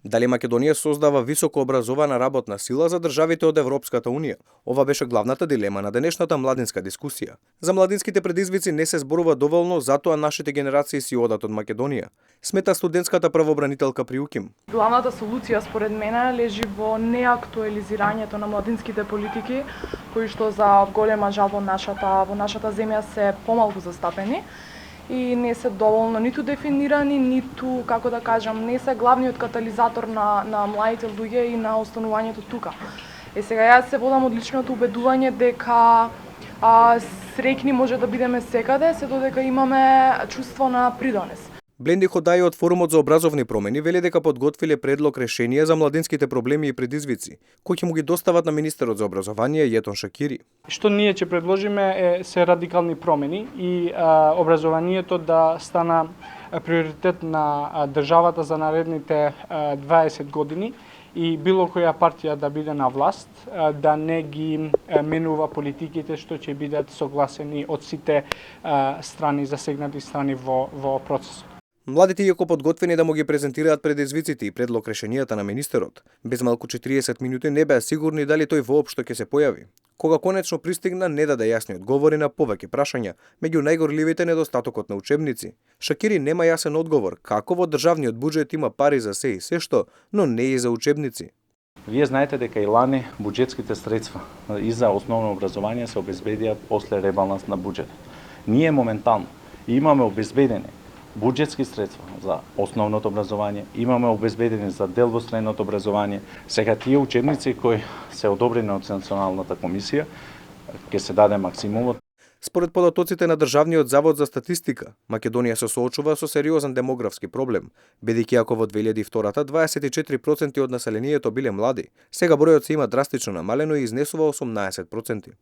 Дали Македонија создава високо образована работна сила за државите од Европската Унија? Ова беше главната дилема на денешната младинска дискусија. За младинските предизвици не се зборува доволно, затоа нашите генерации си одат од Македонија, смета студентската правобранителка при УКИМ. Главната солуција според мене лежи во неактуализирањето на младинските политики, кои што за голема жал во нашата земја се помалку застапени и не се доволно ниту дефинирани, ниту, како да кажам, не се главниот катализатор на младите луѓе и на останувањето тука. Сега јас се водам од личното убедување дека среќни може да бидеме секаде, се додека имаме чувство на придонес. Бленди Ходај од Форумот за образовни промени вели дека подготвиле предлог решение за младинските проблеми и предизвици, кои ќе му ги достават на министерот за образование Јетон Шакири. Што ние ќе предложиме се радикални промени и образованието да стана приоритет на државата за наредните 20 години и било која партија да биде на власт, да не ги менува политиките што ќе бидат согласени од сите страни, засегнати страни во процесот. Младите иако подготвени да му ги презентираат предизвиците и предлог решенијата на министерот, без малку 40 минути не беа сигурни дали тој воопшто ќе се појави. Кога конечно пристигна, не даде јасни одговори на повеќе прашања, меѓу најгорливите недостатокот на учебници. Шакири нема јасен одговор како во државниот буџет има пари за се и се што, но не и за учебници. Вие знаете дека и лани буџетските средства и за основно образование се обезбедија после ребаланс на буџет. Ние моментално имаме обезбедени буџетски средства за основното образование, имаме обезбедени за дел во средното образование. Сега тие учебници кои се одобрени од Националната комисија, ќе се даде максимумот. Според податоците на Државниот завод за статистика, Македонија се соочува со сериозен демографски проблем, бидејќи ако во 2002-та 24% од населението биле млади, сега бројот се има драстично намалено и изнесува 18%.